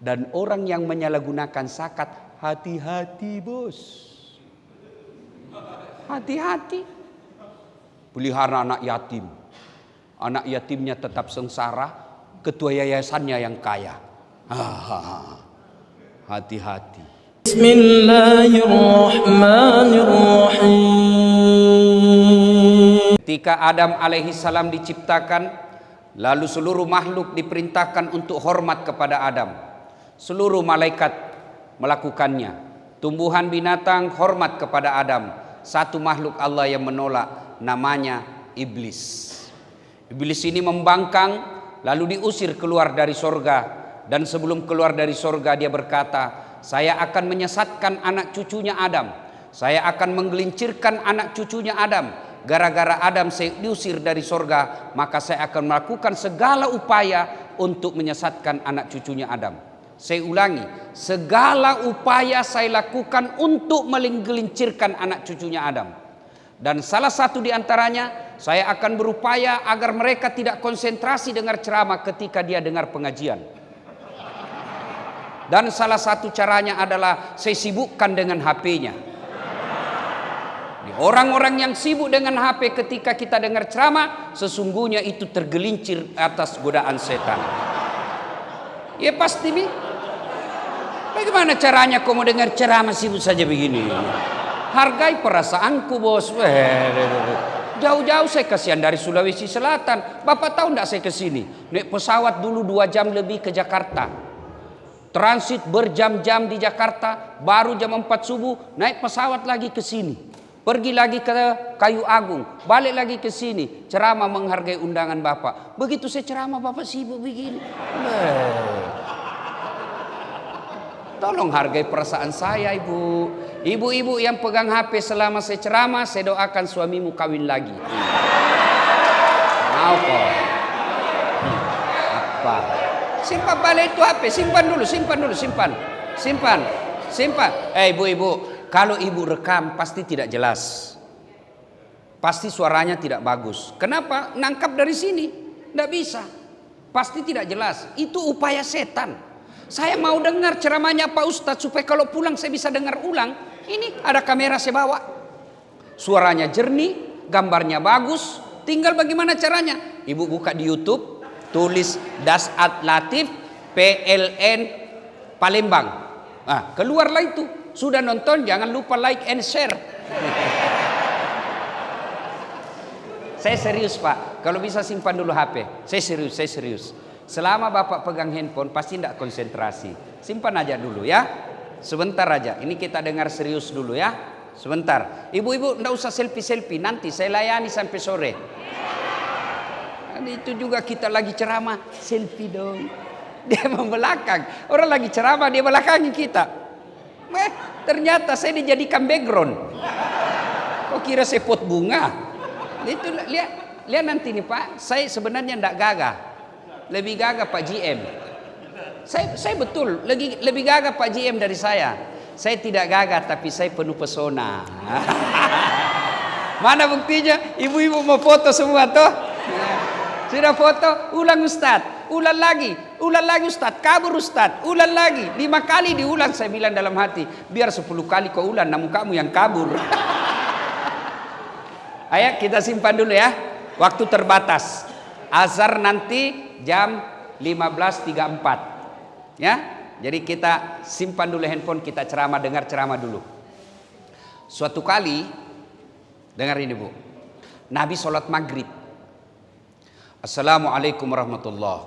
Dan orang yang menyalahgunakan zakat, hati-hati bos. Hati-hati. Pelihara anak yatim. Anak yatimnya tetap sengsara, ketua yayasannya yang kaya. Hati-hati. Bismillahirrahmanirrahim. Ketika Adam alaihissalam diciptakan, lalu seluruh makhluk diperintahkan untuk hormat kepada Adam. Seluruh malaikat melakukannya. Tumbuhan binatang hormat kepada Adam. Satu makhluk Allah yang menolak, namanya iblis. Iblis ini membangkang lalu diusir keluar dari sorga. Dan sebelum keluar dari sorga dia berkata, saya akan menyesatkan anak cucunya Adam. Saya akan menggelincirkan anak cucunya Adam. Gara-gara Adam saya diusir dari sorga, maka saya akan melakukan segala upaya untuk menyesatkan anak cucunya Adam. Saya ulangi, segala upaya saya lakukan untuk menggelincirkan anak cucunya Adam. Dan salah satu di antaranya, saya akan berupaya agar mereka tidak konsentrasi dengar ceramah ketika dia dengar pengajian. Dan salah satu caranya adalah saya sibukkan dengan HP-nya. Orang-orang yang sibuk dengan HP ketika kita dengar ceramah, sesungguhnya itu tergelincir atas godaan setan. Ya pasti nih. Bagaimana caranya kau mau dengar ceramah sibuk saja begini? Hargai perasaanku bos. Jauh-jauh saya kasihan dari Sulawesi Selatan. Bapak tahu enggak saya ke sini? Naik pesawat dulu 2 jam lebih ke Jakarta. Transit berjam-jam di Jakarta. Baru jam 4 subuh naik pesawat lagi ke sini. Pergi lagi ke Kayu Agung. Balik lagi ke sini. Ceramah menghargai undangan Bapak. Begitu saya ceramah Bapak sibuk begini. Tolong hargai perasaan saya ibu. Ibu-ibu yang pegang HP selama saya ceramah, saya doakan suamimu kawin lagi. Mau kok? Apa? Simpan balik itu HP, simpan dulu. Ibu-ibu, kalau ibu rekam pasti tidak jelas. Pasti suaranya tidak bagus. Kenapa? Nangkap dari sini, tidak bisa. Pasti tidak jelas. Itu upaya setan. Saya mau dengar ceramahnya Pak Ustadz supaya kalau pulang saya bisa dengar ulang. Ini ada kamera saya bawa. Suaranya jernih, gambarnya bagus. Tinggal bagaimana caranya? Ibu buka di YouTube, tulis Dasat Latif PLN Palembang. Nah, keluarlah itu. Sudah nonton jangan lupa like and share. Saya serius Pak. Kalau bisa simpan dulu HP. Saya serius. Selama Bapak pegang handphone pasti tidak konsentrasi. Simpan aja dulu ya. Sebentar aja. Ini kita dengar serius dulu ya. Sebentar. Ibu-ibu tidak usah selfie-selfie. Nanti saya layani sampai sore. Dan itu juga kita lagi ceramah. Selfie dong. Dia membelakang. Orang lagi ceramah dia belakangi kita. Ternyata saya dijadikan background. Kok kira saya pot bunga? Itu lihat nanti nih Pak. Saya sebenarnya tidak gagah. Lebih gagah Pak GM. Saya betul lebih gagah Pak GM dari saya. Saya tidak gagah tapi saya penuh pesona. Mana buktinya? Ibu-ibu mau foto semua toh? Sudah foto? Ulang Ustadz. Ulang lagi Ustadz. Kabur Ustadz. Ulang lagi. 5 kali diulang saya bilang dalam hati. Biar 10 kali kau ulang namun kamu yang kabur. Ayo kita simpan dulu ya. Waktu terbatas. Azhar nanti jam 15.34 ya. Jadi kita simpan dulu handphone, kita dengar ceramah dulu. Suatu kali dengar ini Bu. Nabi sholat maghrib. Assalamualaikum warahmatullahi.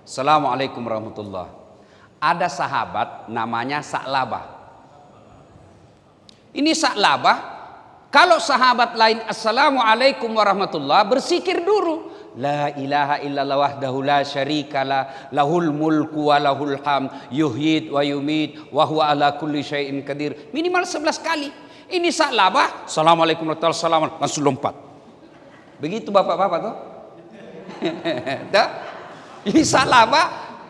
Assalamualaikum warahmatullahi. Ada sahabat namanya Sa'labah. Ini Sa'labah, kalau sahabat lain Assalamualaikum warahmatullahi bersikir dulu. La ilaha illallah wahdahu la syarikalah lahul mulku wa lahul ham yuhyid wa yumit wa huwa ala kulli syai'in qadir. Minimal 11 kali. Ini Sa'labah, Assalamualaikum warahmatullahi wabarakatuh, langsung lompat. Begitu bapak-bapak tuh. Ini Sa'labah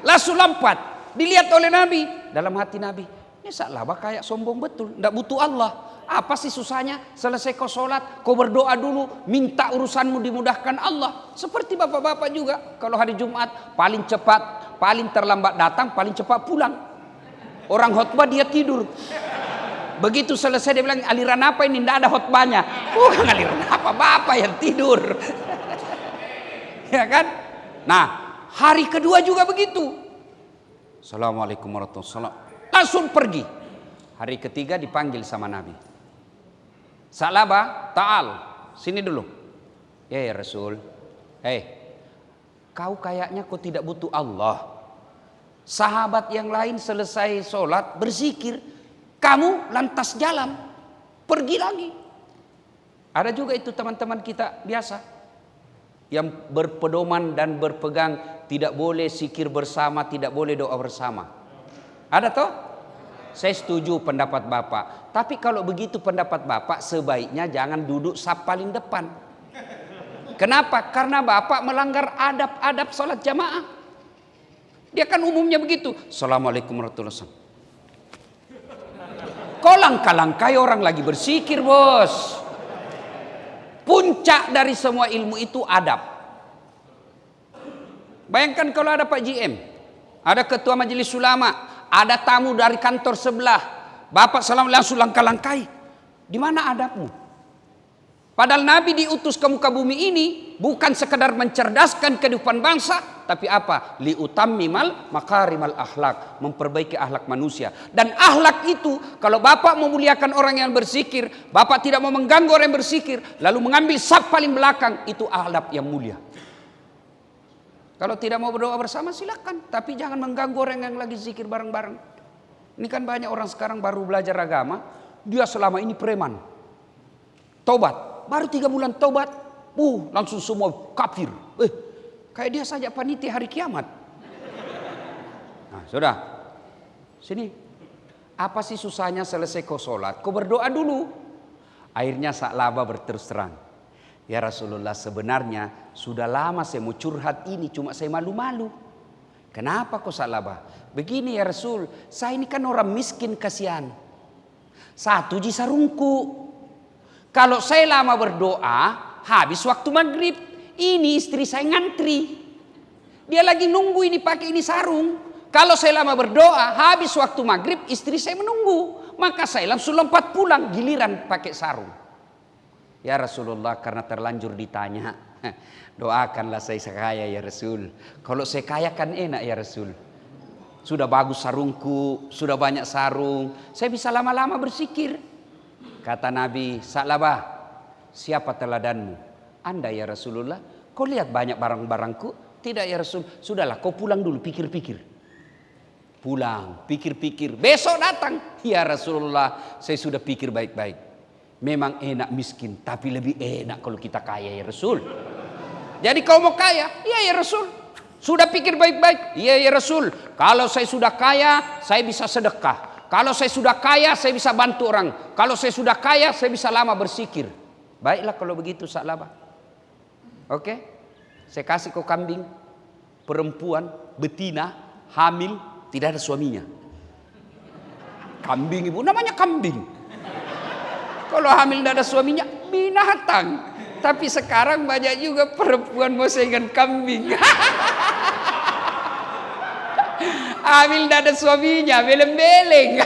langsung lompat. Dilihat oleh Nabi. Dalam hati Nabi, ini Sa'labah kayak sombong betul, tidak butuh Allah. Apa sih susahnya? Selesai kau sholat, kau berdoa dulu, minta urusanmu dimudahkan Allah. Seperti bapak-bapak juga, kalau hari Jumat paling cepat paling terlambat datang, paling cepat pulang. Orang khotbah dia tidur. Begitu selesai dia bilang, aliran apa ini? Tidak ada khotbahnya. Bukan aliran apa, bapak yang tidur. Ya kan? Nah, hari kedua juga begitu. Assalamualaikum warahmatullahi wabarakatuh. Langsung pergi. Hari ketiga dipanggil sama Nabi. Sa'labah, ta'al, sini dulu. Ya Rasul. Kau kayaknya kau tidak butuh Allah. Sahabat yang lain selesai sholat berzikir, kamu lantas jalan, pergi lagi. Ada juga itu teman-teman kita biasa yang berpedoman dan berpegang tidak boleh zikir bersama, tidak boleh doa bersama. Ada toh? Saya setuju pendapat Bapak. Tapi kalau begitu pendapat Bapak, sebaiknya jangan duduk saf paling depan. Kenapa? Karena Bapak melanggar adab-adab sholat jamaah. Dia kan umumnya begitu. Assalamualaikum warahmatullahi wabarakatuh. Kau langkah-langkai orang lagi berzikir, bos. Puncak dari semua ilmu itu adab. Bayangkan kalau ada Pak GM, ada ketua majelis ulama, ada tamu dari kantor sebelah, Bapak salam langsung langkah-langkai. Di mana adabmu? Padahal Nabi diutus ke muka bumi ini bukan sekedar mencerdaskan kehidupan bangsa, tapi apa? Liutammimal makarimal akhlak, memperbaiki akhlak manusia. Dan akhlak itu, kalau Bapak memuliakan orang yang berzikir, Bapak tidak mau mengganggu orang yang berzikir, lalu mengambil saf paling belakang, itu akhlak yang mulia. Kalau tidak mau berdoa bersama silakan, tapi jangan mengganggu orang yang lagi zikir bareng-bareng. Ini kan banyak orang sekarang baru belajar agama, dia selama ini preman. Tobat. Baru 3 bulan taubat, langsung semua kafir. Kayak dia saja panitia hari kiamat. Nah, sudah. Sini. Apa sih susahnya selesai kau sholat? Kau berdoa dulu. Akhirnya Sa'labah berterus terang. Ya Rasulullah, sebenarnya sudah lama saya mau curhat ini, cuma saya malu-malu. Kenapa kau Sa'labah? Begini ya Rasul, saya ini kan orang miskin kasihan. 1 sarungku. Kalau saya lama berdoa, habis waktu maghrib, ini istri saya ngantri. Dia lagi nunggu ini pakai ini sarung. Kalau saya lama berdoa, habis waktu maghrib, istri saya menunggu. Maka saya langsung lompat pulang, giliran pakai sarung. Ya Rasulullah, karena terlanjur ditanya, doakanlah saya kaya ya Rasul. Kalau saya kaya kan enak ya Rasul. Sudah bagus sarungku, sudah banyak sarung, saya bisa lama-lama berzikir. Kata Nabi, Sa'labah, siapa teladanmu? Anda ya Rasulullah. Kau lihat banyak barang-barangku? Tidak ya Rasul. Sudahlah, kau pulang dulu, pikir-pikir. Pulang, pikir-pikir. Besok datang. Ya Rasulullah, saya sudah pikir baik-baik. Memang enak miskin, tapi lebih enak kalau kita kaya ya Rasul. Jadi kau mau kaya? Iya ya Rasul. Sudah pikir baik-baik? Iya ya Rasul. Kalau saya sudah kaya, saya bisa sedekah. Kalau saya sudah kaya, saya bisa bantu orang. Kalau saya sudah kaya, saya bisa lama berzikir. Baiklah kalau begitu Sa'labah. Oke? Saya kasih kau kambing. Perempuan, betina, hamil, tidak ada suaminya. Kambing ibu, namanya kambing. Kalau hamil tidak ada suaminya, binatang. Tapi sekarang banyak juga perempuan mau dengan kambing. Hamil tidak ada suaminya, beleng-beleng.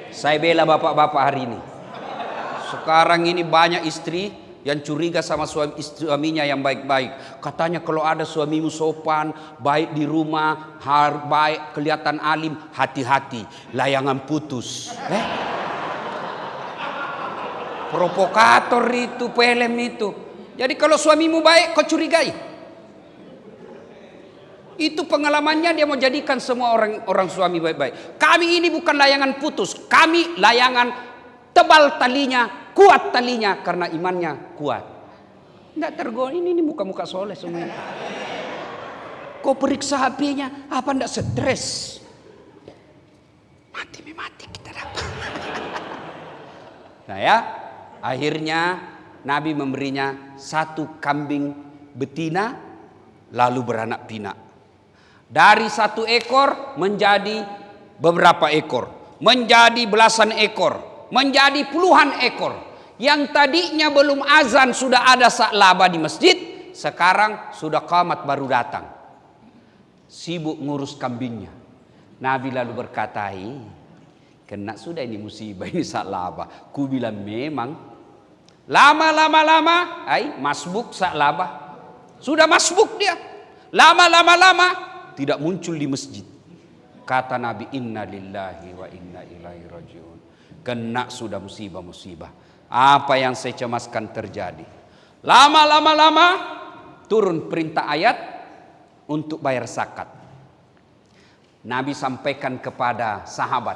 Saya bela bapak-bapak hari ini. Sekarang ini banyak istri yang curiga sama suaminya yang baik-baik. Katanya kalau ada suamimu sopan, baik di rumah, baik, kelihatan alim, hati-hati, layangan putus. Provokator itu, pelem itu. Jadi kalau suamimu baik, kau curigai. Itu pengalamannya, dia mau jadikan semua orang suami baik-baik. Kami ini bukan layangan putus, kami layangan tebal talinya, kuat talinya karena imannya kuat. Enggak tergoda, ini muka-muka soleh semua. Kau periksa HP-nya, apa enggak stres? Mati kita dapat. Nah ya, akhirnya Nabi memberinya 1 kambing betina, lalu beranak pinak. Dari 1 ekor menjadi beberapa ekor, menjadi belasan ekor, menjadi puluhan ekor. Yang tadinya belum azan sudah ada Sa'labah di masjid, sekarang sudah qamat baru datang. Sibuk ngurus kambingnya. Nabi lalu berkata, kena sudah ini musibah ini Sa'labah. Ku bilang memang lama-lama masbuk Sa'labah. Sudah masbuk dia. Lama tidak muncul di masjid. Kata Nabi, inna lillahi wa inna ilaihi rajiun. Kena sudah musibah-musibah. Apa yang saya cemaskan terjadi. Lama turun perintah ayat untuk bayar zakat. Nabi sampaikan kepada sahabat,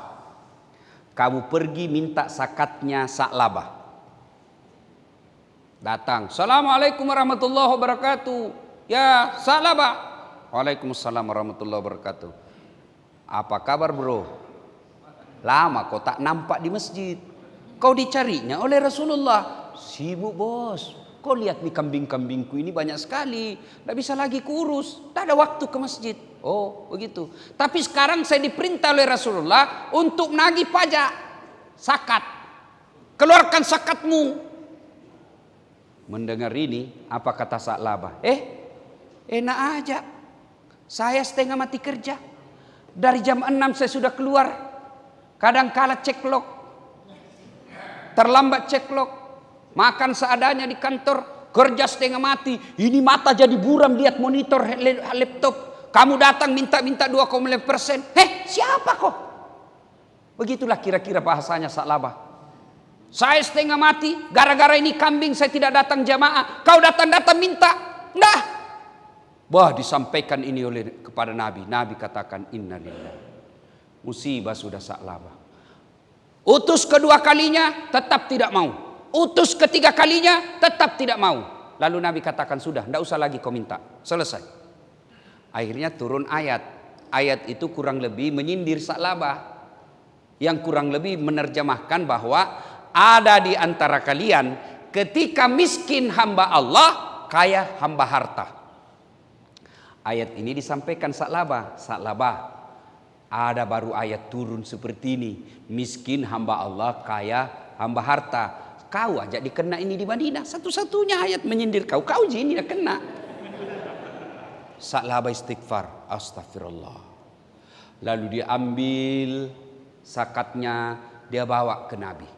kamu pergi minta zakatnya Sa'labah. Datang, assalamualaikum warahmatullahi wabarakatuh. Ya Sa'labah. Waalaikumsalam warahmatullahi wabarakatuh. Apa kabar bro? Lama kau tak nampak di masjid. Kau dicarinya oleh Rasulullah. Sibuk bos. Kau lihat nih kambing-kambingku ini banyak sekali. Tidak bisa lagi kurus. Tak ada waktu ke masjid. Oh begitu. Tapi sekarang saya diperintah oleh Rasulullah untuk nagih pajak. Zakat. Keluarkan zakatmu. Mendengar ini, apa kata Sa'labah? Enak aja. Saya setengah mati kerja. Dari jam 6 saya sudah keluar. Kadang kala ceklok. Terlambat ceklok. Makan seadanya di kantor. Kerja setengah mati. Ini mata jadi buram lihat monitor laptop. Kamu datang minta 2,5%. Siapa kok? Begitulah kira-kira bahasanya Sa'labah. Saya setengah mati. Gara-gara ini kambing saya tidak datang jamaah. Kau datang-datang minta. Nggak. Wah, disampaikan ini kepada Nabi. Nabi katakan innalillahi. Musibah sudah Sa'labah. Utus kedua kalinya tetap tidak mau. Utus ketiga kalinya tetap tidak mau. Lalu Nabi katakan sudah, tidak usah lagi kau minta. Selesai. Akhirnya turun ayat. Ayat itu kurang lebih menyindir Sa'labah. Yang kurang lebih menerjemahkan bahwa ada di antara kalian ketika miskin hamba Allah, kaya hamba harta. Ayat ini disampaikan Sa'labah. Sa'labah, ada baru ayat turun seperti ini. Miskin hamba Allah, kaya hamba harta. Kau aja dikena ini di Madinah. Satu-satunya ayat menyindir kau. Kau ini dah kena. Sa'labah istighfar. Astagfirullah. Lalu dia ambil zakatnya. Dia bawa ke Nabi.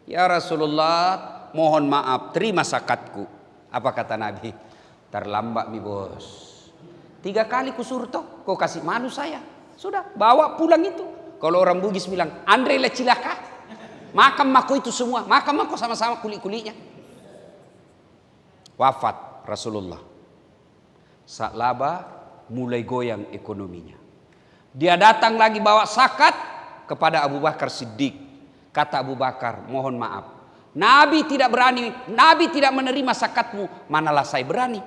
Ya Rasulullah, mohon maaf. Terima zakatku. Apa kata Nabi? Terlambat mi bos. 3 kali kusuruh toh, kau kasih malu saya. Sudah, bawa pulang itu. Kalau orang Bugis bilang, Andre lah cilaka. Makan mako itu semua. Makan mako sama-sama kulit-kulitnya. Wafat Rasulullah. Sa'labah mulai goyang ekonominya. Dia datang lagi bawa zakat kepada Abu Bakar Siddiq. Kata Abu Bakar, mohon maaf. Nabi tidak berani, Nabi tidak menerima zakatmu. Manalah saya berani.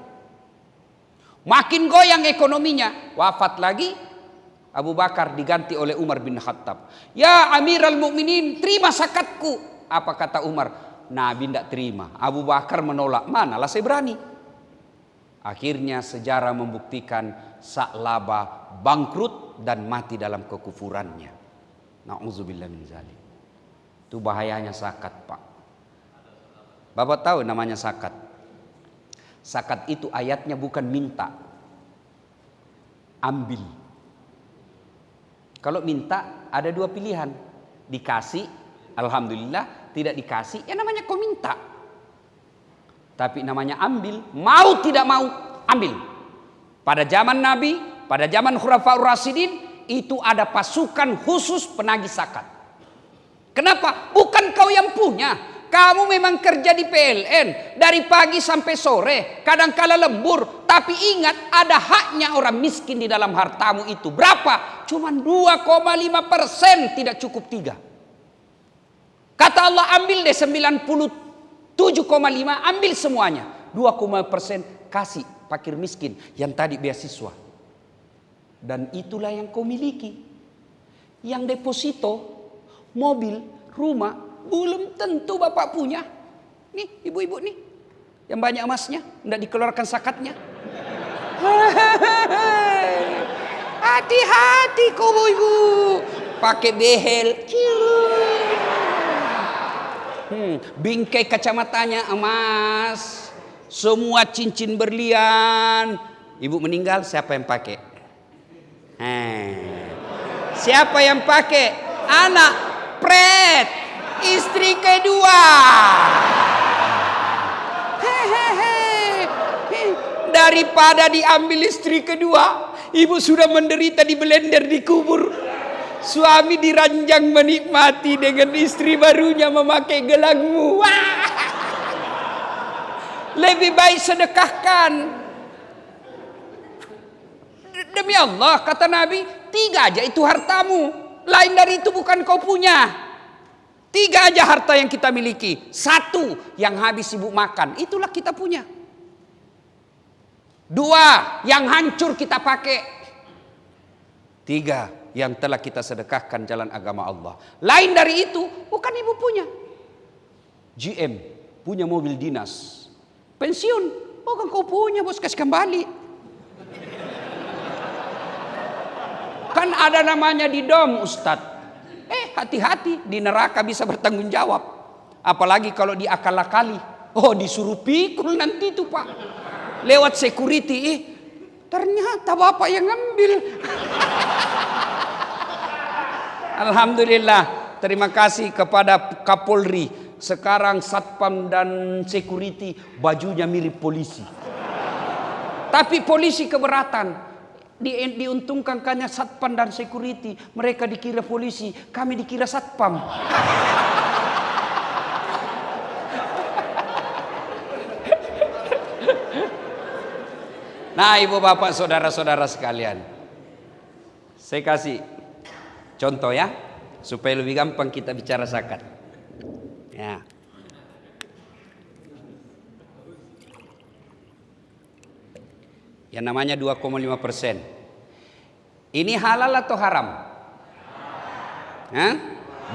Makin goyang ekonominya. Wafat lagi. Abu Bakar diganti oleh Umar bin Khattab. Ya Amirul Mukminin, terima zakatku. Apa kata Umar? Nabi tidak terima. Abu Bakar menolak. Manalah saya berani. Akhirnya sejarah membuktikan Sa'labah bangkrut dan mati dalam kekufurannya. Na'udzubillah min zalik. Itu bahayanya zakat, Pak. Bapak tahu namanya zakat? Zakat itu ayatnya bukan minta, ambil. Kalau minta ada 2 pilihan. Dikasih, alhamdulillah. Tidak dikasih, ya namanya kau minta. Tapi namanya ambil, mau tidak mau, ambil. Pada zaman Nabi, pada zaman Khulafaur Rasyidin, itu ada pasukan khusus penagih zakat. Kenapa? Bukan kau yang punya. Kamu memang kerja di PLN dari pagi sampai sore, kadang-kala lembur, tapi ingat ada haknya orang miskin di dalam hartamu itu. Berapa? Cuman 2,5%, tidak cukup 3. Kata Allah, ambil deh 97,5, ambil semuanya. 2,5% kasih fakir miskin yang tadi beasiswa. Dan itulah yang kau miliki. Yang deposito, mobil, rumah, belum tentu bapak punya. Nih ibu-ibu nih, yang banyak emasnya, tidak dikeluarkan zakatnya. Hati-hati kau ibu, pakai behel. Bingkai kacamatanya emas, semua cincin berlian. Ibu meninggal, siapa yang pakai? Siapa yang pakai? Anak pret, istri kedua. Daripada diambil istri kedua, ibu sudah menderita di blender dikubur. Suami diranjang menikmati dengan istri barunya memakai gelangmu. Lebih baik sedekahkan. Demi Allah, kata Nabi, 3 aja itu hartamu. Lain dari itu bukan kau punya. 3 aja harta yang kita miliki. 1 yang habis ibu makan, itulah kita punya. 2 yang hancur kita pakai. 3 yang telah kita sedekahkan jalan agama Allah. Lain dari itu bukan ibu punya. GM punya mobil dinas. Pensiun, bukan kau punya, bos, kasih kembali. Kan ada namanya di dom, Ustadz. Hati-hati, di neraka bisa bertanggung jawab. Apalagi kalau diakal-akali. Oh, disuruh pikul nanti itu, Pak. Lewat security, ternyata bapak yang ngambil. Alhamdulillah, terima kasih kepada Kapolri. Sekarang satpam dan security bajunya mirip polisi. Tapi polisi keberatan. Diuntungkan hanya satpam dan security. Mereka dikira polisi, kami dikira satpam. Nah, ibu bapak saudara-saudara sekalian, saya kasih contoh ya, supaya lebih gampang kita bicara zakat. Ya. Yang namanya 2,5%. Ini halal atau haram?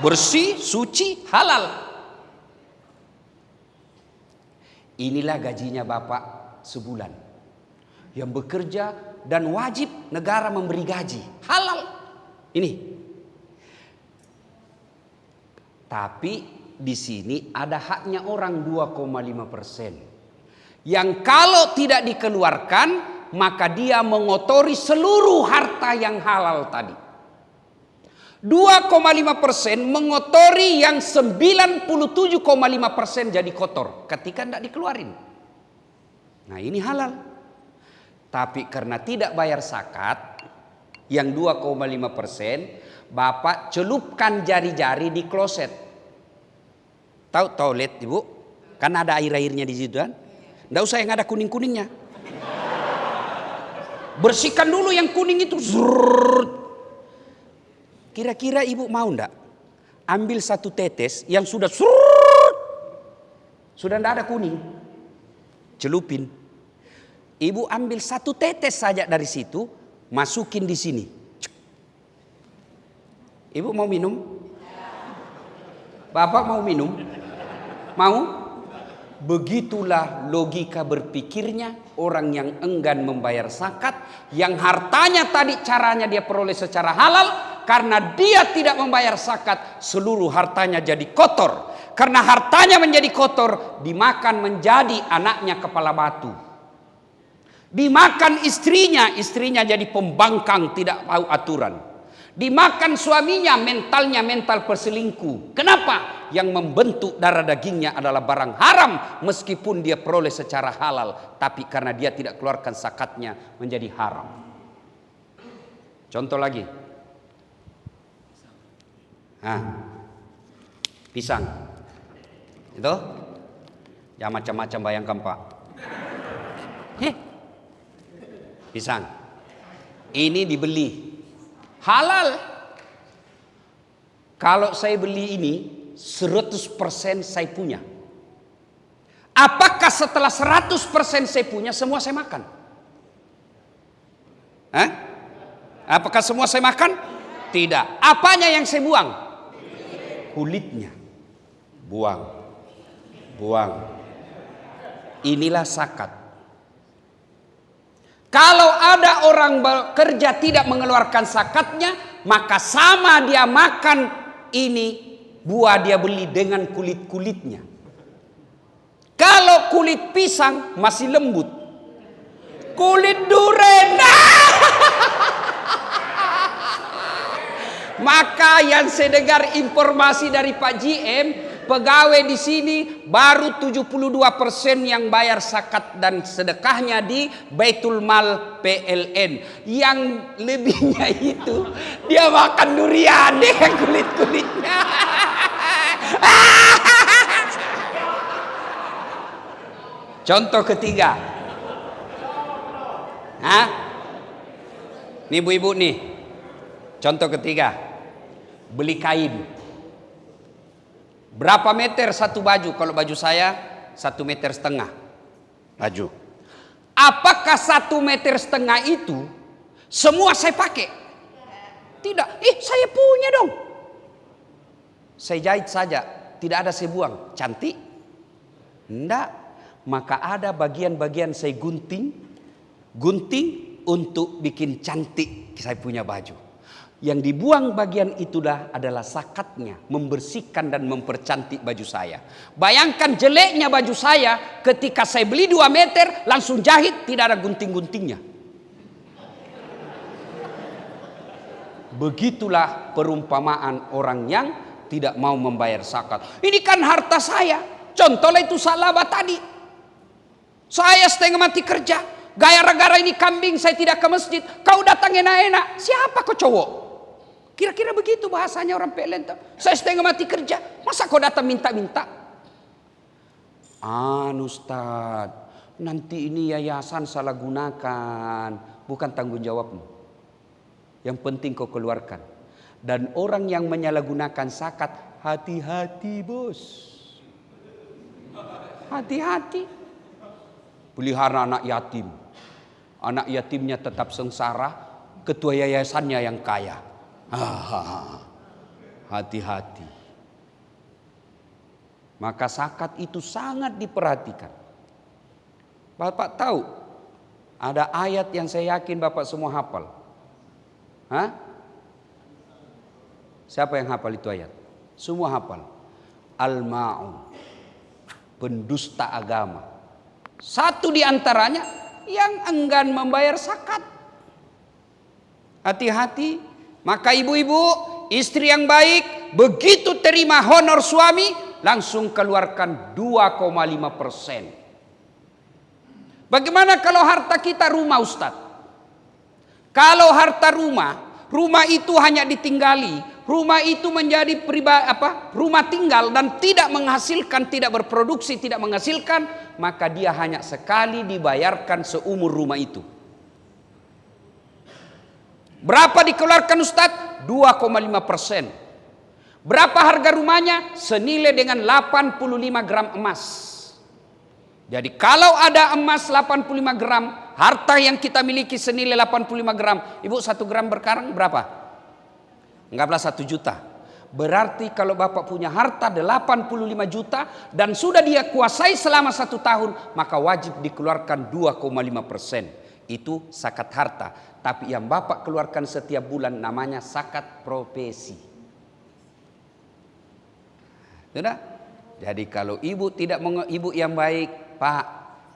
Bersih, suci, halal. Inilah gajinya bapak sebulan. Yang bekerja dan wajib negara memberi gaji. Halal. Ini. Tapi di sini ada haknya orang 2,5%. Yang kalau tidak dikeluarkan, maka dia mengotori seluruh harta yang halal tadi. 2,5% mengotori yang 97,5% jadi kotor ketika tidak dikeluarin. Nah, ini halal. Tapi karena tidak bayar zakat yang 2,5%, bapak celupkan jari-jari di kloset. Tahu toilet ibu? Kan ada air-airnya di situ kan? Nggak usah yang ada kuning-kuningnya. Bersihkan dulu yang kuning itu. Kira-kira ibu mau ndak ambil 1 tetes yang sudah sudah ndak ada kuning, celupin. Ibu ambil 1 tetes saja dari situ, masukin di sini. Ibu mau minum? Bapak mau minum? Mau? Begitulah logika berpikirnya orang yang enggan membayar zakat, yang hartanya tadi caranya dia peroleh secara halal. Karena dia tidak membayar zakat, seluruh hartanya jadi kotor. Karena hartanya menjadi kotor, dimakan menjadi anaknya kepala batu. Dimakan istrinya jadi pembangkang, tidak tahu aturan. Dimakan suaminya, mentalnya mental perselingkuh. Kenapa? Yang membentuk darah dagingnya adalah barang haram, meskipun dia peroleh secara halal, tapi karena dia tidak keluarkan zakatnya menjadi haram. Contoh lagi. Pisang. Itu? Ya macam-macam bayangkan Pak. Pisang. Ini dibeli. Halal. Kalau saya beli ini 100% saya punya. Apakah setelah 100% saya punya semua saya makan? Apakah semua saya makan? Tidak. Apanya yang saya buang? Kulitnya. Buang. Inilah zakat. Kalau ada orang bekerja tidak mengeluarkan zakatnya, maka sama dia makan ini buah dia beli dengan kulit-kulitnya. Kalau kulit pisang masih lembut, kulit duren. Maka yang saya dengar informasi dari Pak GM, pegawai di sini baru 72% yang bayar zakat dan sedekahnya di Baitul Mal PLN. Yang lebihnya itu dia makan durian dengan kulit-kulitnya. Contoh ketiga. Hah? Nih ibu-ibu nih. Contoh ketiga. Beli kain. Berapa meter satu baju? Kalau baju saya 1,5 meter baju. Apakah 1,5 meter itu semua saya pakai? Tidak. Saya punya dong. Saya jahit saja, tidak ada saya buang. Cantik? Enggak. Maka ada bagian-bagian saya gunting untuk bikin cantik saya punya baju. Yang dibuang bagian itulah adalah zakatnya, membersihkan dan mempercantik baju saya. Bayangkan jeleknya baju saya ketika saya beli 2 meter langsung jahit, tidak ada gunting-guntingnya. Begitulah perumpamaan orang yang tidak mau membayar zakat. Ini kan harta saya. Contohnya itu Salaba tadi. Saya setengah mati kerja, gara-gara ini kambing saya tidak ke masjid. Kau datang enak-enak, siapa kau cowok? Kira-kira begitu bahasanya orang PLN. Saya setengah mati kerja, masa kau datang minta-minta? Ustaz, nanti ini yayasan salah gunakan, bukan tanggung jawabmu. Yang penting kau keluarkan. Dan orang yang menyalahgunakan zakat, hati-hati bos. Hati-hati. Pelihara anak yatim. Anak yatimnya tetap sengsara, ketua yayasannya yang kaya. Hati-hati. Maka zakat itu sangat diperhatikan. Bapak tahu ada ayat yang saya yakin Bapak semua hafal. Siapa yang hafal itu ayat? Semua hafal. Al-Ma'un, pendusta agama. Satu di antaranya yang enggan membayar zakat. Hati-hati. Maka ibu-ibu, istri yang baik, begitu terima honor suami, langsung keluarkan 2,5%. Bagaimana kalau harta kita rumah, Ustaz? Kalau harta rumah itu hanya ditinggali, rumah itu menjadi rumah tinggal dan tidak menghasilkan, tidak berproduksi, tidak menghasilkan, maka dia hanya sekali dibayarkan seumur rumah itu. Berapa dikeluarkan Ustadz? 2,5%. Berapa harga rumahnya? Senilai dengan 85 gram emas. Jadi kalau ada emas 85 gram, harta yang kita miliki senilai 85 gram. Ibu 1 gram berkarang berapa? Anggaplah 1 juta. Berarti kalau Bapak punya harta 85 juta dan sudah dia kuasai selama 1 tahun, maka wajib dikeluarkan 2,5%. Itu zakat harta. Tapi yang Bapak keluarkan setiap bulan namanya zakat profesi. Sudah? Jadi kalau ibu tidak mau, ibu yang baik, Pak,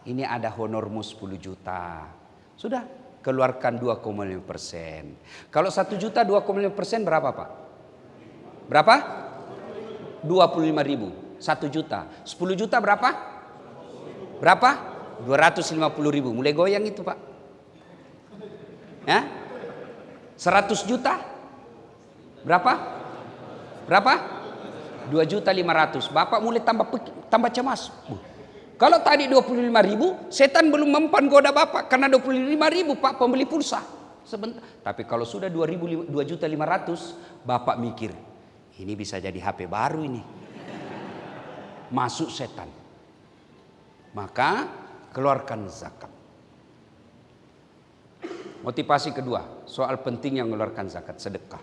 ini ada honormu 10 juta. Sudah, keluarkan 2,5%. Kalau 1 juta 2,5% berapa, Pak? Berapa? 25.000. 1 juta. 10 juta berapa? Berapa? 250.000. Mulai goyang itu, Pak. Ya? 100 juta? Berapa? Berapa? 2.500.000. Bapak mulai tambah cemas. Kalau tadi 25.000, setan belum mempan goda Bapak karena 25.000 Pak pembeli pulsa. Sebentar. Tapi kalau sudah 2.500.000, Bapak mikir, ini bisa jadi HP baru ini. Masuk setan. Maka keluarkan zakat. Motivasi kedua, soal penting yang mengeluarkan zakat, sedekah.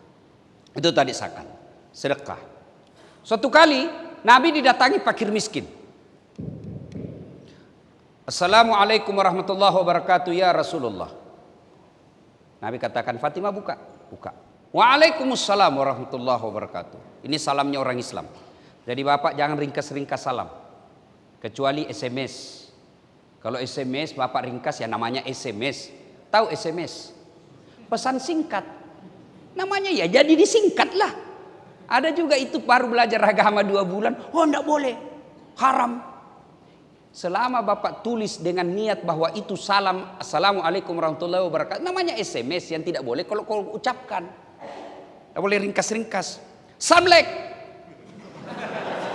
Itu tadi zakat, sedekah. Suatu kali Nabi didatangi fakir miskin. Assalamualaikum warahmatullahi wabarakatuh ya Rasulullah. Nabi katakan, Fatimah buka. Waalaikumsalam warahmatullahi wabarakatuh. Ini salamnya orang Islam. Jadi Bapak jangan ringkas-ringkas salam. Kecuali SMS. Kalau SMS Bapak ringkas ya namanya SMS. Tahu SMS? Pesan singkat. Namanya ya jadi disingkat lah. Ada juga itu baru belajar agama 2 bulan. Oh enggak boleh. Haram. Selama Bapak tulis dengan niat bahwa itu salam. Assalamualaikum warahmatullahi wabarakatuh. Namanya SMS yang tidak boleh kalau kau ucapkan. Tidak boleh ringkas-ringkas. Samlek.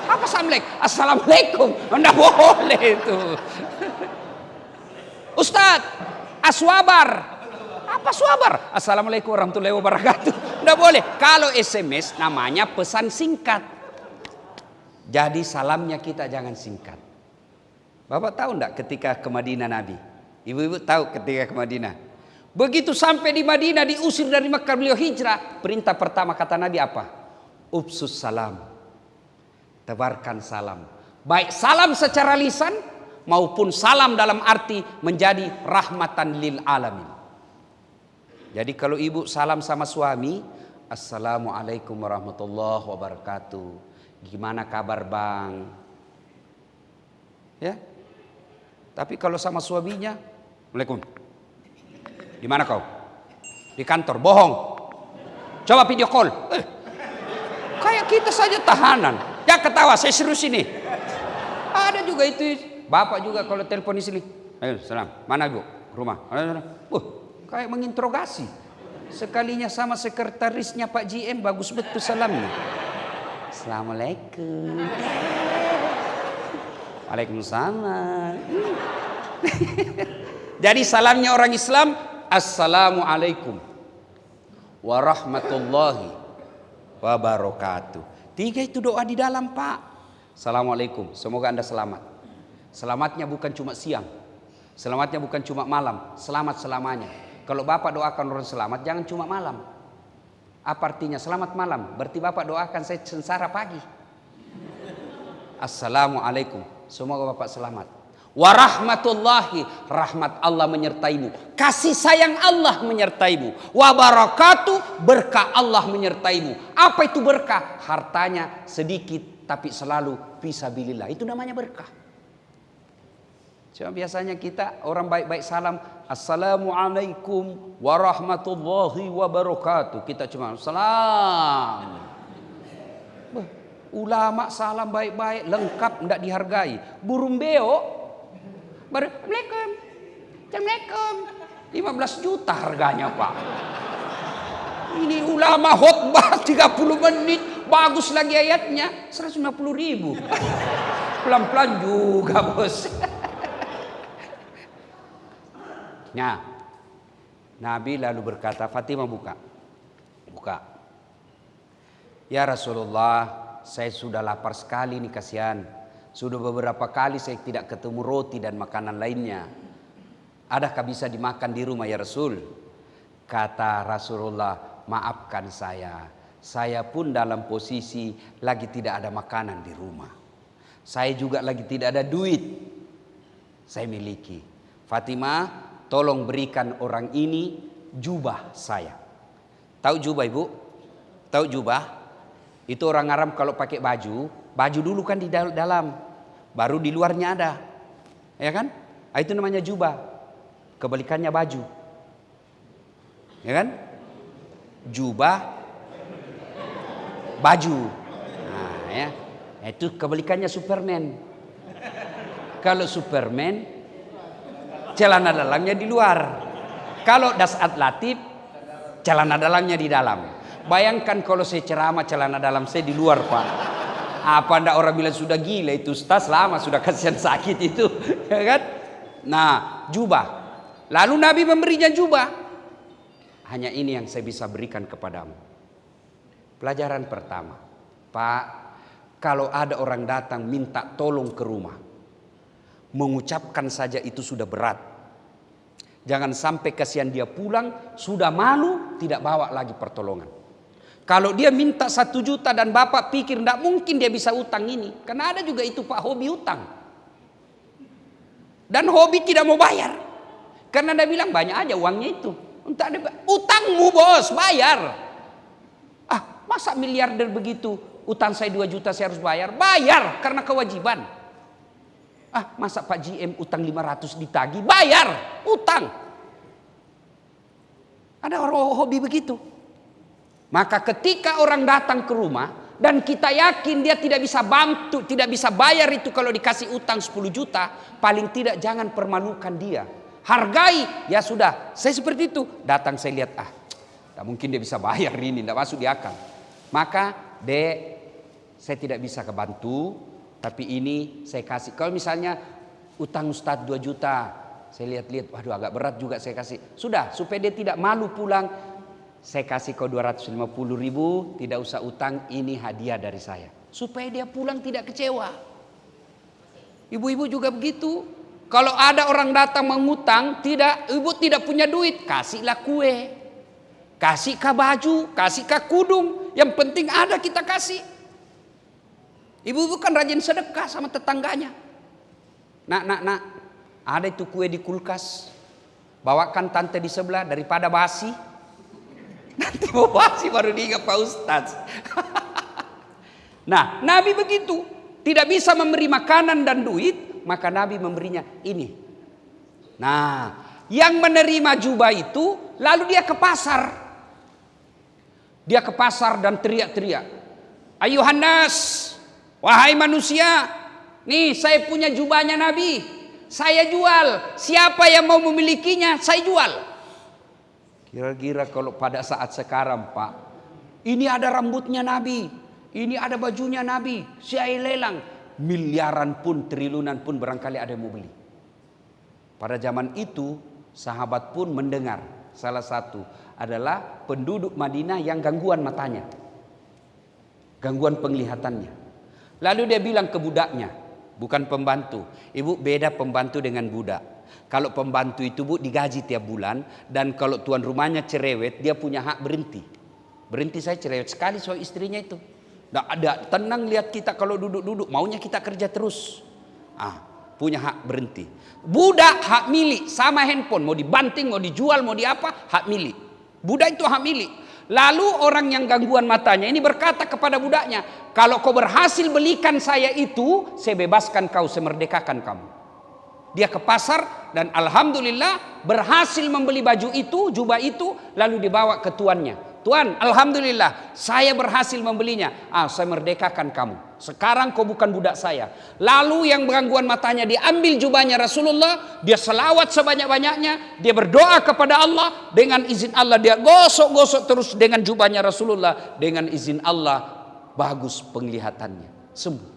Apa samlek? Assalamualaikum. Enggak boleh itu. Ustadz, aswabar. Apa swabar? Assalamualaikum warahmatullahi wabarakatuh. Enggak boleh. Kalau SMS namanya pesan singkat. Jadi salamnya kita jangan singkat. Bapak tahu enggak ketika ke Madinah Nabi? Ibu-ibu tahu ketika ke Madinah. Begitu sampai di Madinah diusir dari Mekah beliau hijrah. Perintah pertama kata Nabi apa? Upsus salam. Tebarkan salam. Baik salam secara lisan maupun salam dalam arti menjadi rahmatan lil alamin. Jadi kalau ibu salam sama suami, Assalamualaikum warahmatullahi wabarakatuh. Gimana kabar bang? Ya. Tapi kalau sama suaminya, Assalamualaikum. Di mana kau? Di kantor. Bohong. Coba video call. Kayak kita saja tahanan. Ya ketawa, saya serius ini. Ada juga itu. Bapak juga kalau telepon di sini. Ayo, salam. Mana ibu? Rumah. Kayak menginterogasi. Sekalinya sama sekretarisnya Pak GM bagus betul salamnya. Assalamualaikum. Waalaikumsalam. Jadi salamnya orang Islam, Assalamualaikum warahmatullahi wabarakatuh. 3 itu doa di dalam Pak. Assalamualaikum, semoga Anda selamat. Selamatnya bukan cuma siang. Selamatnya bukan cuma malam. Selamat selamanya. Kalau Bapak doakan orang selamat, jangan cuma malam. Apa artinya selamat malam? Berarti Bapak doakan saya sengsara pagi. Assalamualaikum, semoga Bapak selamat. Warahmatullahi, rahmat Allah menyertaimu. Kasih sayang Allah menyertaimu. Wabarakatuh, berkah Allah menyertaimu. Apa itu berkah? Hartanya sedikit tapi selalu fisabilillah. Itu namanya berkah. Cuma biasanya kita orang baik-baik salam, Assalamualaikum warahmatullahi wabarakatuh. Kita cuma salam. Ulama salam baik-baik, lengkap, tidak dihargai. Burung beo, Assalamualaikum, Assalamualaikum. 15 juta harganya Pak. Ini ulama khotbah 30 menit, bagus lagi ayatnya, 150.000. Pelan-pelan juga bos. Nah, Nabi lalu berkata, Fatimah buka. Ya Rasulullah, saya sudah lapar sekali nih kasihan. Sudah beberapa kali saya tidak ketemu roti dan makanan lainnya. Adakah bisa dimakan di rumah ya Rasul? Kata Rasulullah, maafkan saya. Saya pun dalam posisi lagi tidak ada makanan di rumah. Saya juga lagi tidak ada duit. Saya miliki. Fatimah, tolong berikan orang ini jubah saya. Tahu jubah ibu? Tahu jubah? Itu orang Arab kalau pakai baju dulu kan di dalam, baru di luarnya ada, ya kan? Itu namanya jubah. Kebalikannya baju, ya kan? Jubah, baju. Nah, ya, itu kebalikannya Superman. Kalau Superman, celana dalamnya di luar. Kalau Dasat Latif, celana dalamnya di dalam. Bayangkan kalau saya ceramah celana dalam saya di luar Pak. Apa anda orang bilang sudah gila itu ustaz, lama sudah kasihan sakit itu, ya kan? Nah, jubah. Lalu Nabi memberinya jubah. Hanya ini yang saya bisa berikan kepadamu. Pelajaran pertama, Pak, kalau ada orang datang minta tolong ke rumah, mengucapkan saja itu sudah berat. Jangan sampai kasihan dia pulang sudah malu tidak bawa lagi pertolongan. Kalau dia minta 1 juta dan bapak pikir tidak mungkin dia bisa utang ini. Karena ada juga itu Pak hobi utang. Dan hobi tidak mau bayar. Karena dia bilang banyak aja uangnya itu. Utangmu bos bayar. Masa miliarder begitu. Utang saya 2 juta saya harus bayar. Bayar karena kewajiban. Ah, masa Pak GM utang 500 ditagih? Bayar utang. Ada orang hobi begitu. Maka ketika orang datang ke rumah dan kita yakin dia tidak bisa bantu, tidak bisa bayar itu kalau dikasih utang 10 juta, paling tidak jangan permalukan dia. Hargai, ya sudah, saya seperti itu. Datang saya lihat, tidak mungkin dia bisa bayar ini, tidak masuk di akal. Maka, Dek, saya tidak bisa kebantu, tapi ini saya kasih. Kalau misalnya utang Ustadz 2 juta, saya lihat-lihat, waduh agak berat juga saya kasih. Sudah, supaya dia tidak malu pulang, saya kasih kau 250.000, tidak usah utang, ini hadiah dari saya. Supaya dia pulang tidak kecewa. Ibu-ibu juga begitu. Kalau ada orang datang mengutang, ibu tidak punya duit, kasihlah kue. Kasihkah baju, kasihkah kudung, yang penting ada kita kasih. Ibu-ibu kan rajin sedekah sama tetangganya. Nak, ada itu kue di kulkas. Bawakan tante di sebelah daripada basi. Nanti mau basi baru diingat Pak Ustadz. Nah, Nabi begitu. Tidak bisa memberi makanan dan duit, maka Nabi memberinya ini. Nah, yang menerima jubah itu, lalu dia ke pasar. Dia ke pasar dan teriak-teriak. Ayuhan nas, wahai manusia, nih saya punya jubahnya Nabi, saya jual. Siapa yang mau memilikinya, saya jual. Kira-kira kalau pada saat sekarang Pak, ini ada rambutnya Nabi, ini ada bajunya Nabi, saya lelang. Miliaran pun, triliunan pun barangkali ada yang mau beli. Pada zaman itu sahabat pun mendengar. Salah satu adalah penduduk Madinah yang gangguan matanya, gangguan penglihatannya. Lalu dia bilang ke budaknya, bukan pembantu. Ibu, beda pembantu dengan budak. Kalau pembantu itu Bu digaji tiap bulan, dan kalau tuan rumahnya cerewet dia punya hak berhenti. Berhenti, saya cerewet sekali soal istrinya itu. Nggak ada tenang lihat kita kalau duduk-duduk, maunya kita kerja terus. Punya hak berhenti. Budak hak milik, sama handphone, mau dibanting, mau dijual, mau diapa, hak milik. Budak itu hak milik. Lalu orang yang gangguan matanya ini berkata kepada budaknya, kalau kau berhasil belikan saya itu, saya bebaskan kau, saya merdekakan kamu. Dia ke pasar dan alhamdulillah berhasil membeli baju itu, jubah itu, lalu dibawa ke tuannya. Tuan, alhamdulillah saya berhasil membelinya. Saya merdekakan kamu. Sekarang kau bukan budak saya. Lalu yang gangguan matanya diambil jubahnya Rasulullah, dia selawat sebanyak-banyaknya, dia berdoa kepada Allah, dengan izin Allah dia gosok-gosok terus dengan jubahnya Rasulullah, dengan izin Allah bagus penglihatannya, sembuh.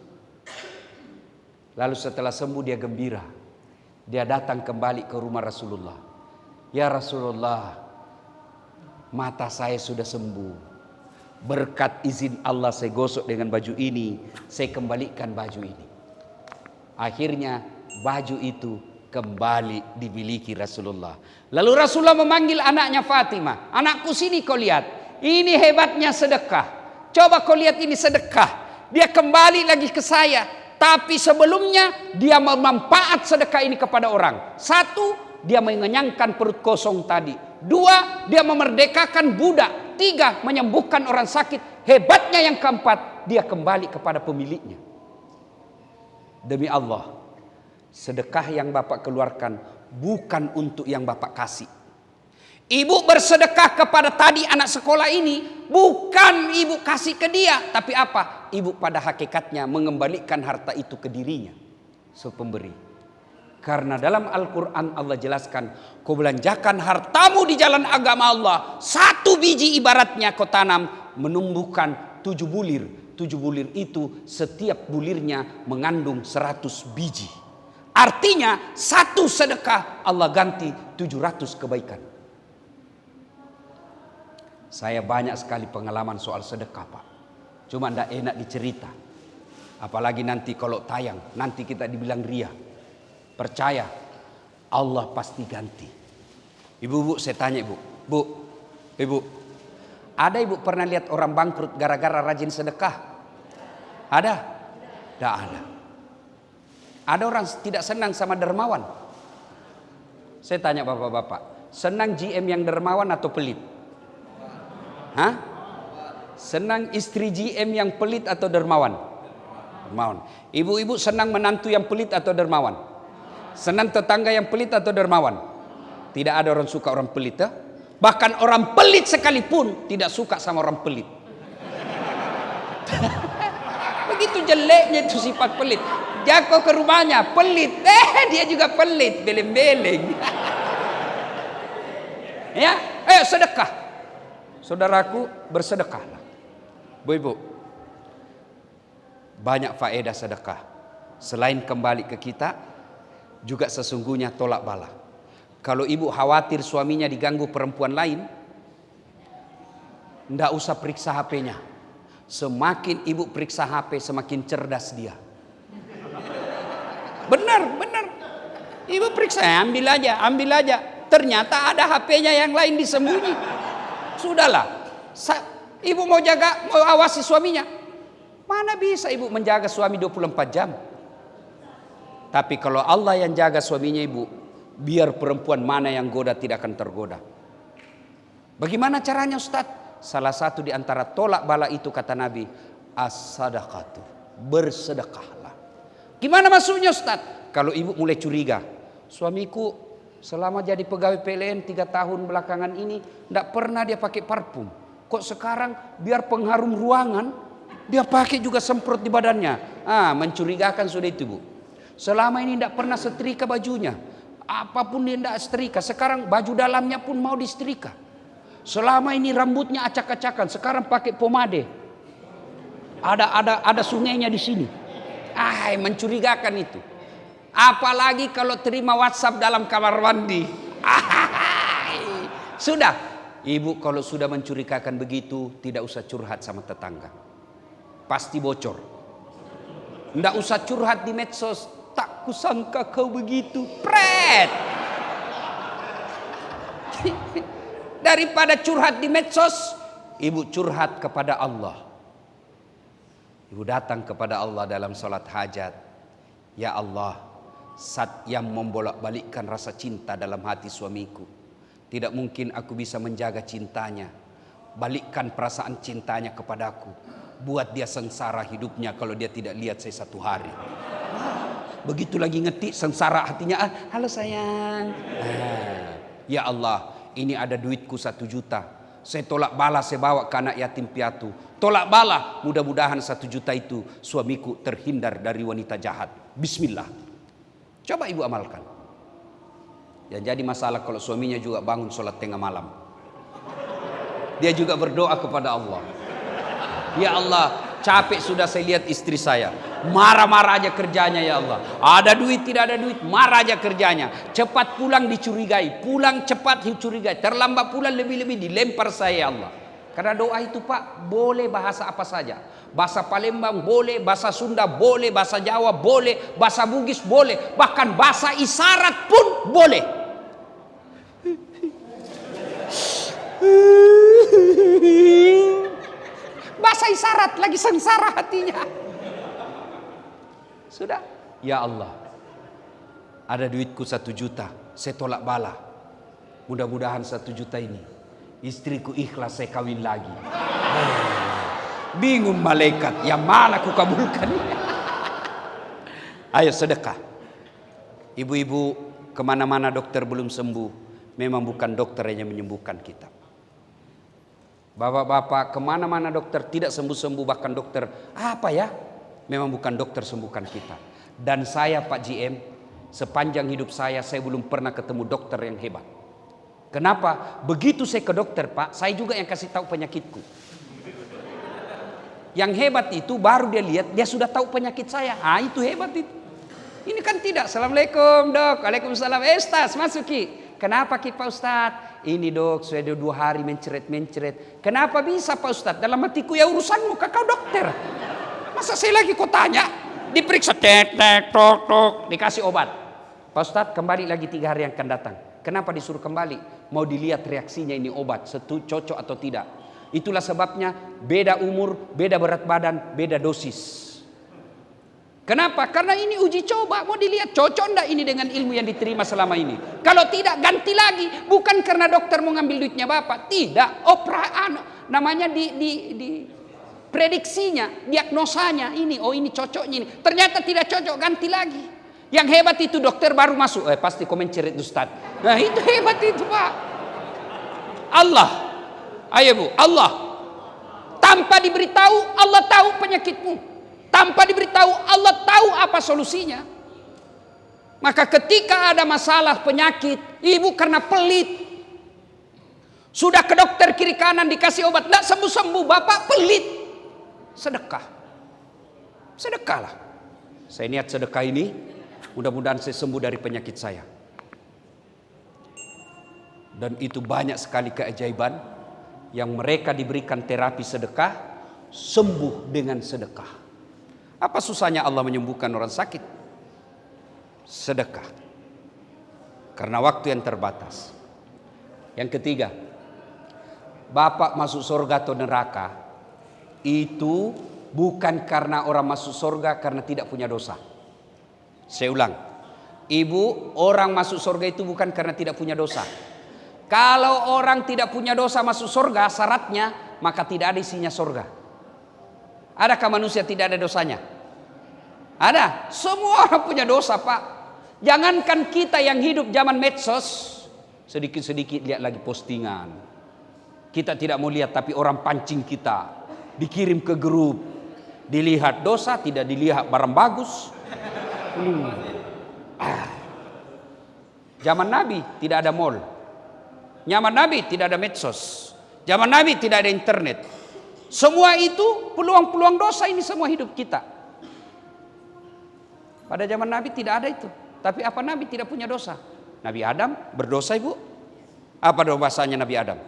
Lalu setelah sembuh dia gembira. Dia datang kembali ke rumah Rasulullah. Ya Rasulullah, mata saya sudah sembuh. Berkat izin Allah saya gosok dengan baju ini, saya kembalikan baju ini. Akhirnya baju itu kembali dimiliki Rasulullah. Lalu Rasulullah memanggil anaknya Fatimah. Anakku, sini kau lihat. Ini hebatnya sedekah. Coba kau lihat ini sedekah. Dia kembali lagi ke saya. Tapi sebelumnya dia memanfaat sedekah ini kepada orang. Satu, dia mengenyangkan perut kosong tadi. Dua, dia memerdekakan budak. Tiga, menyembuhkan orang sakit. Hebatnya yang keempat, dia kembali kepada pemiliknya. Demi Allah, sedekah yang Bapak keluarkan bukan untuk yang Bapak kasih. Ibu bersedekah kepada tadi anak sekolah ini, bukan ibu kasih ke dia, tapi apa? Ibu pada hakikatnya mengembalikan harta itu ke dirinya, sepemberi. Karena dalam Al-Quran Allah jelaskan, kau belanjakan hartamu di jalan agama Allah, 1 biji ibaratnya kau tanam, menumbuhkan 7 bulir. 7 bulir itu setiap bulirnya mengandung 100 biji. Artinya 1 sedekah Allah ganti 700 kebaikan. Saya banyak sekali pengalaman soal sedekah Pak. Cuma tidak enak dicerita. Apalagi nanti kalau tayang, nanti kita dibilang ria. Percaya, Allah pasti ganti. Ibu-ibu, saya tanya ibu. Ibu, ada ibu pernah lihat orang bangkrut gara-gara rajin sedekah? Ada? Tidak ada. Ada orang tidak senang sama dermawan? Saya tanya bapak-bapak, senang GM yang dermawan atau pelit? Hah? Senang istri GM yang pelit atau dermawan? Dermawan. Ibu-ibu senang menantu yang pelit atau dermawan? Senang tetangga yang pelit atau dermawan? Tidak ada orang suka orang pelit ya? Bahkan orang pelit sekalipun tidak suka sama orang pelit. Begitu jeleknya itu sifat pelit. Jako ke rumahnya pelit, dia juga pelit, beleng-beleng. Ya, ayo sedekah. Saudaraku, bersedekahlah. Bu-ibu, banyak faedah sedekah. Selain kembali ke kita, juga sesungguhnya tolak bala. Kalau ibu khawatir suaminya diganggu perempuan lain, ndak usah periksa HP-nya. Semakin ibu periksa HP, semakin cerdas dia. Benar. Ibu periksa, ambil aja. Ternyata ada HP-nya yang lain disembunyi. Sudahlah. Ibu mau awasi suaminya. Mana bisa ibu menjaga suami 24 jam? Tapi kalau Allah yang jaga suaminya ibu, biar perempuan mana yang goda tidak akan tergoda. Bagaimana caranya Ustaz? Salah satu di antara tolak bala itu kata Nabi, as-sadaqatu, bersedekahlah. Gimana maksudnya Ustaz? Kalau ibu mulai curiga, suamiku selama jadi pegawai PLN 3 tahun belakangan ini tidak pernah dia pakai parfum. Kok sekarang biar pengharum ruangan dia pakai juga semprot di badannya. Mencurigakan sudah itu bu. Selama ini tidak pernah setrika bajunya. Apapun dia tidak setrika. Sekarang baju dalamnya pun mau disetrika. Selama ini rambutnya acak-acakan. Sekarang pakai pomade. Ada sungainya di sini. Mencurigakan itu. Apalagi kalau terima WhatsApp dalam kamar mandi. Sudah. Ibu kalau sudah mencurigakan begitu, tidak usah curhat sama tetangga. Pasti bocor. Tidak usah curhat di medsos. Tak kusangka kau begitu. Pret. Daripada curhat di medsos, ibu curhat kepada Allah. Ibu datang kepada Allah dalam salat hajat. Ya Allah, saat yang membolak-balikkan rasa cinta dalam hati suamiku, tidak mungkin aku bisa menjaga cintanya. Balikkan perasaan cintanya kepadaku. Buat dia sengsara hidupnya kalau dia tidak lihat saya satu hari. Begitu lagi ngetik sengsara hatinya. Halo sayang. Ya Allah, ini ada duitku 1 juta. Saya tolak bala, saya bawa ke anak yatim piatu. Tolak bala, mudah-mudahan 1 juta itu suamiku terhindar dari wanita jahat. Bismillah. Coba ibu amalkan. Yang jadi masalah kalau suaminya juga bangun sholat tengah malam. Dia juga berdoa kepada Allah. Ya Allah, capek sudah saya lihat istri saya. Marah-marah aja kerjanya ya Allah. Ada duit, tidak ada duit, marah aja kerjanya. Cepat pulang dicurigai, pulang cepat dicurigai. Terlambat pulang lebih-lebih dilempar saya ya Allah. Karena doa itu Pak, boleh bahasa apa saja. Bahasa Palembang boleh, bahasa Sunda boleh, bahasa Jawa boleh, bahasa Bugis boleh. Bahkan bahasa isyarat pun boleh. Bahasa isyarat lagi sengsara hatinya. Sudah. Ya Allah, ada duitku 1 juta, saya tolak bala. Mudah-mudahan 1 juta ini istriku ikhlas saya kawin lagi. Bingung malaikat, yang mana ku kabulkan? Ayo sedekah. Ibu-ibu, kemana-mana dokter belum sembuh, memang bukan dokter yang menyembuhkan kita. Bapak-bapak, kemana-mana dokter tidak sembuh-sembuh, bahkan dokter memang bukan dokter sembuhkan kita. Dan saya Pak GM, sepanjang hidup saya belum pernah ketemu dokter yang hebat. Kenapa? Begitu saya ke dokter Pak, saya juga yang kasih tahu penyakitku. Yang hebat itu baru dia lihat, dia sudah tahu penyakit saya. Itu hebat itu. Ini kan tidak. Assalamualaikum dok. Waalaikumsalam. Ustaz masuki. Kenapa Pak Ustadz? Ini dok, sudah 2 hari mencret. Kenapa bisa Pak Ustadz? Dalam hatiku ya urusanmu, kau dokter. Masa saya lagi kau tanya? Diperiksa, tok, dikasih obat. Pak Ustadz kembali lagi 3 hari yang akan datang. Kenapa disuruh kembali? Mau dilihat reaksinya ini obat, cocok atau tidak. Itulah sebabnya beda umur, beda berat badan, beda dosis. Kenapa? Karena ini uji coba, mau dilihat cocok enggak ini dengan ilmu yang diterima selama ini. Kalau tidak, ganti lagi. Bukan karena dokter mau ngambil duitnya Bapak, tidak. Namanya Prediksinya, diagnosanya ini, oh ini cocoknya ini. Ternyata tidak cocok, ganti lagi. Yang hebat itu dokter baru masuk, pasti komen cerit Ustaz. Nah itu hebat itu Pak. Allah, ayo Bu, Allah. Tanpa diberitahu, Allah tahu penyakitmu. Tanpa diberitahu, Allah tahu apa solusinya. Maka ketika ada masalah penyakit, ibu karena pelit, sudah ke dokter kiri kanan dikasih obat, tidak sembuh-sembuh, bapak pelit. Sedekah. Sedekahlah. Saya niat sedekah ini, mudah-mudahan saya sembuh dari penyakit saya. Dan itu banyak sekali keajaiban yang mereka diberikan terapi sedekah, sembuh dengan sedekah. Apa susahnya Allah menyembuhkan orang sakit? Sedekah. Karena waktu yang terbatas. Yang ketiga, bapak masuk surga atau neraka itu bukan karena orang masuk surga karena tidak punya dosa. Saya ulang, ibu, orang masuk surga itu bukan karena tidak punya dosa. Kalau orang tidak punya dosa masuk surga, syaratnya maka tidak ada isinya surga. Adakah manusia tidak ada dosanya? Ada. Semua orang punya dosa Pak. Jangankan kita yang hidup zaman medsos, sedikit-sedikit lihat lagi postingan. Kita tidak mau lihat tapi orang pancing kita, dikirim ke grup, dilihat dosa, tidak dilihat barang bagus. Zaman Nabi tidak ada mall, zaman Nabi tidak ada medsos, zaman Nabi tidak ada internet. Semua itu peluang-peluang dosa ini semua hidup kita. Pada zaman Nabi tidak ada itu. Tapi apa Nabi tidak punya dosa? Nabi Adam berdosa ibu. Apa dosanya Nabi Adam?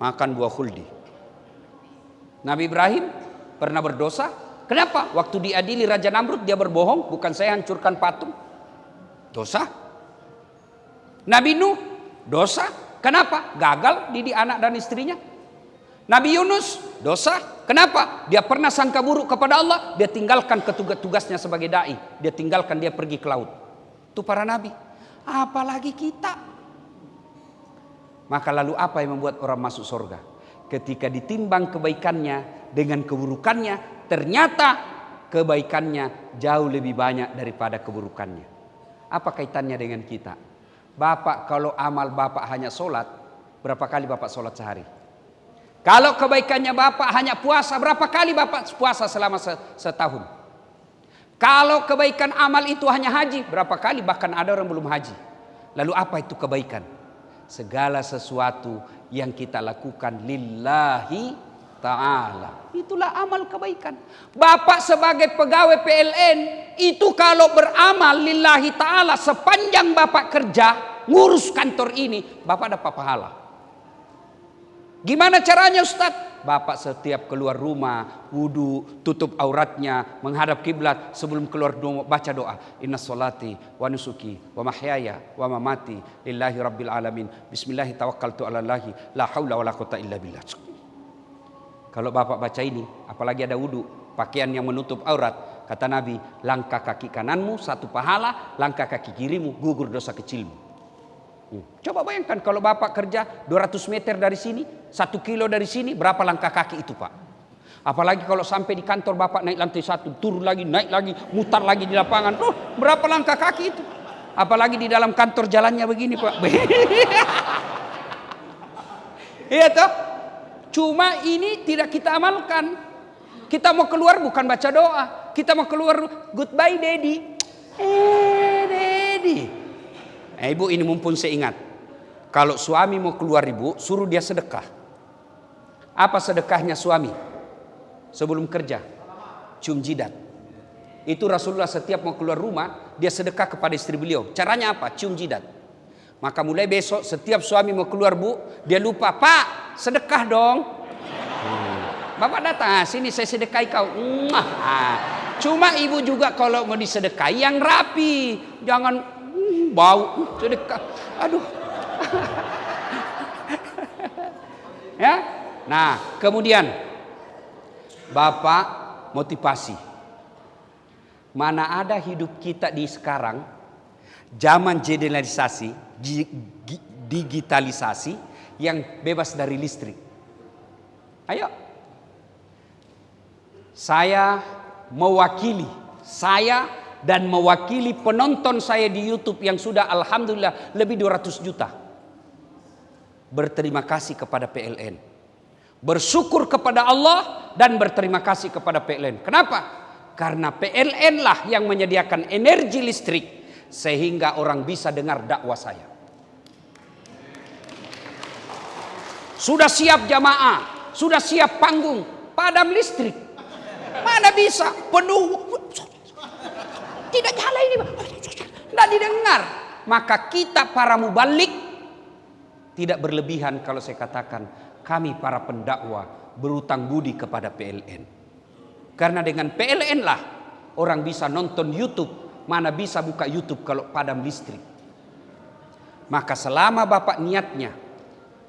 Makan buah khuldi. Nabi Ibrahim pernah berdosa. Kenapa? Waktu diadili Raja Namrud dia berbohong. Bukan saya hancurkan patung. Dosa. Nabi Nuh dosa. Kenapa? Gagal didik anak dan istrinya. Nabi Yunus dosa. Kenapa? Dia pernah sangka buruk kepada Allah. Dia tinggalkan tugasnya sebagai da'i. Dia tinggalkan, dia pergi ke laut. Itu para nabi. Apalagi kita. Maka lalu apa yang membuat orang masuk surga? Ketika ditimbang kebaikannya dengan keburukannya, ternyata kebaikannya jauh lebih banyak daripada keburukannya. Apa kaitannya dengan kita? Bapak kalau amal bapak hanya sholat, berapa kali bapak sholat sehari? Kalau kebaikannya bapak hanya puasa, berapa kali bapak puasa selama setahun? Kalau kebaikan amal itu hanya haji, berapa kali bahkan ada orang belum haji. Lalu apa itu kebaikan? Segala sesuatu yang kita lakukan lillahi ta'ala. Itulah amal kebaikan. Bapak sebagai pegawai PLN, itu kalau beramal lillahi ta'ala, sepanjang bapak kerja, ngurus kantor ini, bapak dapat pahala. Gimana caranya Ustaz? Bapak setiap keluar rumah, wudu, tutup auratnya, menghadap kiblat, sebelum keluar baca doa. Inna sholati wa nusuki wa mahyaya wa mamati lillahi rabbil alamin. Bismillahi tawakkaltu ala Allahi la haula wa la quwata illa billah. Kalau bapak baca ini, apalagi ada wudu, pakaian yang menutup aurat, kata Nabi, langkah kaki kananmu satu pahala, langkah kaki kirimu gugur dosa kecilmu. Coba bayangkan kalau bapak kerja 200 meter dari sini, 1 kilo dari sini, berapa langkah kaki itu Pak? Apalagi kalau sampai di kantor bapak naik lantai 1, turun lagi, naik lagi, mutar lagi di lapangan, berapa langkah kaki itu? Apalagi di dalam kantor jalannya begini Pak. Iya toh? Cuma ini tidak kita amalkan. Kita mau keluar bukan baca doa, kita mau keluar goodbye daddy. Daddy. Ibu ini mumpun saya ingat. Kalau suami mau keluar ibu, suruh dia sedekah. Apa sedekahnya suami? Sebelum kerja, cium jidat. Itu Rasulullah setiap mau keluar rumah, dia sedekah kepada istri beliau. Caranya apa? Cium jidat. Maka mulai besok setiap suami mau keluar bu, dia lupa, Pak sedekah dong. Bapak datang, sini saya sedekahi kau. Cuma ibu juga kalau mau disedekahi yang rapi, jangan bau sedekah. Aduh. Ya. Nah, kemudian Bapak motivasi. Mana ada hidup kita di sekarang zaman digitalisasi, digitalisasi yang bebas dari listrik. Ayo. Saya dan mewakili penonton saya di YouTube yang sudah alhamdulillah lebih 200 juta. Berterima kasih kepada PLN. Bersyukur kepada Allah dan berterima kasih kepada PLN. Kenapa? Karena PLN lah yang menyediakan energi listrik sehingga orang bisa dengar dakwah saya. Sudah siap jamaah, sudah siap panggung, padam listrik. Mana bisa penuh. Tidak nyala ini, tidak didengar. Maka kita para mubalik tidak berlebihan kalau saya katakan kami para pendakwah berutang budi kepada PLN. Karena dengan PLN lah orang bisa nonton YouTube, mana bisa buka YouTube kalau padam listrik. Maka selama Bapak niatnya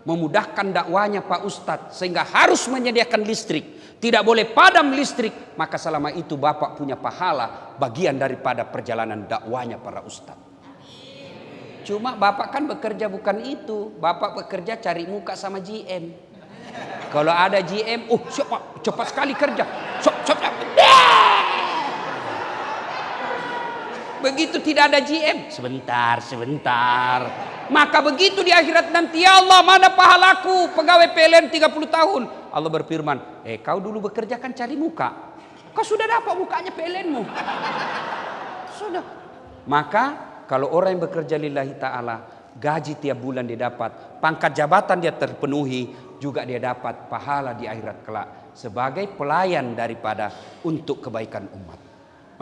memudahkan dakwanya Pak Ustadz sehingga harus menyediakan listrik, tidak boleh padam listrik, maka selama itu Bapak punya pahala bagian daripada perjalanan dakwanya para ustadz. Cuma Bapak kan bekerja bukan itu, Bapak bekerja cari muka sama GM. Kalau ada GM, cepat sekali kerja. Begitu tidak ada GM, sebentar. Maka begitu di akhirat nanti, ya Allah mana pahalaku pegawai PLN 30 tahun. Allah berfirman, kau dulu bekerja kan cari muka. Kau sudah dapat mukanya PLN-mu. Sudah. Maka kalau orang yang bekerja lillahi ta'ala, gaji tiap bulan dia dapat, pangkat jabatan dia terpenuhi, juga dia dapat pahala di akhirat kelak sebagai pelayan daripada untuk kebaikan umat.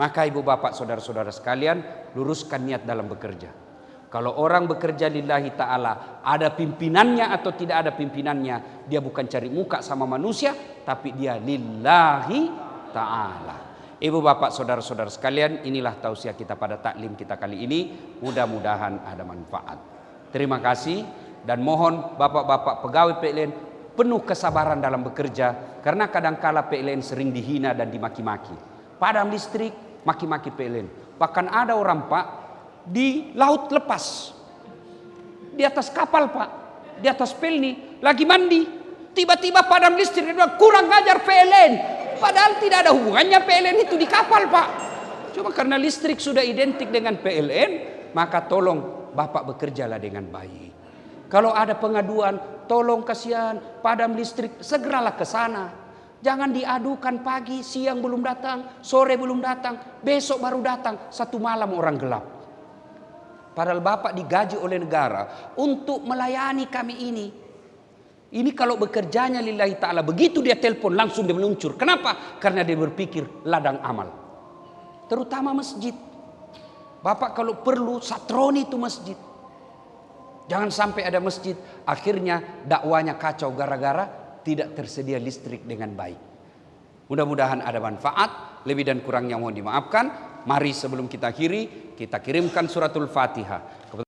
Maka ibu bapak saudara-saudara sekalian, luruskan niat dalam bekerja. Kalau orang bekerja lillahi ta'ala, ada pimpinannya atau tidak ada pimpinannya, dia bukan cari muka sama manusia, tapi dia lillahi ta'ala. Ibu bapak saudara-saudara sekalian, inilah tausiah kita pada taklim kita kali ini. Mudah-mudahan ada manfaat. Terima kasih dan mohon bapak-bapak pegawai PLN penuh kesabaran dalam bekerja, karena kadangkala PLN sering dihina dan dimaki-maki. Padam listrik, maki-maki PLN. Bahkan ada orang Pak di laut lepas, di atas kapal Pak, di atas pelni lagi mandi, tiba-tiba padam listrik. Dia bilang kurang ngajar PLN, padahal tidak ada hubungannya PLN itu di kapal Pak. Cuma karena listrik sudah identik dengan PLN, maka tolong Bapak bekerjalah dengan baik. Kalau ada pengaduan, tolong kasihan padam listrik, segeralah ke sana. Jangan diadukan pagi, siang belum datang, sore belum datang, besok baru datang, satu malam orang gelap. Padahal Bapak digaji oleh negara untuk melayani kami ini. Ini kalau bekerjanya lillahi ta'ala, begitu dia telepon langsung dia meluncur. Kenapa? Karena dia berpikir ladang amal. Terutama masjid. Bapak kalau perlu satroni itu masjid. Jangan sampai ada masjid akhirnya dakwanya kacau gara-gara tidak tersedia listrik dengan baik. Mudah-mudahan ada manfaat. Lebih dan kurangnya mohon dimaafkan. Mari sebelum kita akhiri, kita kirimkan suratul Fatihah.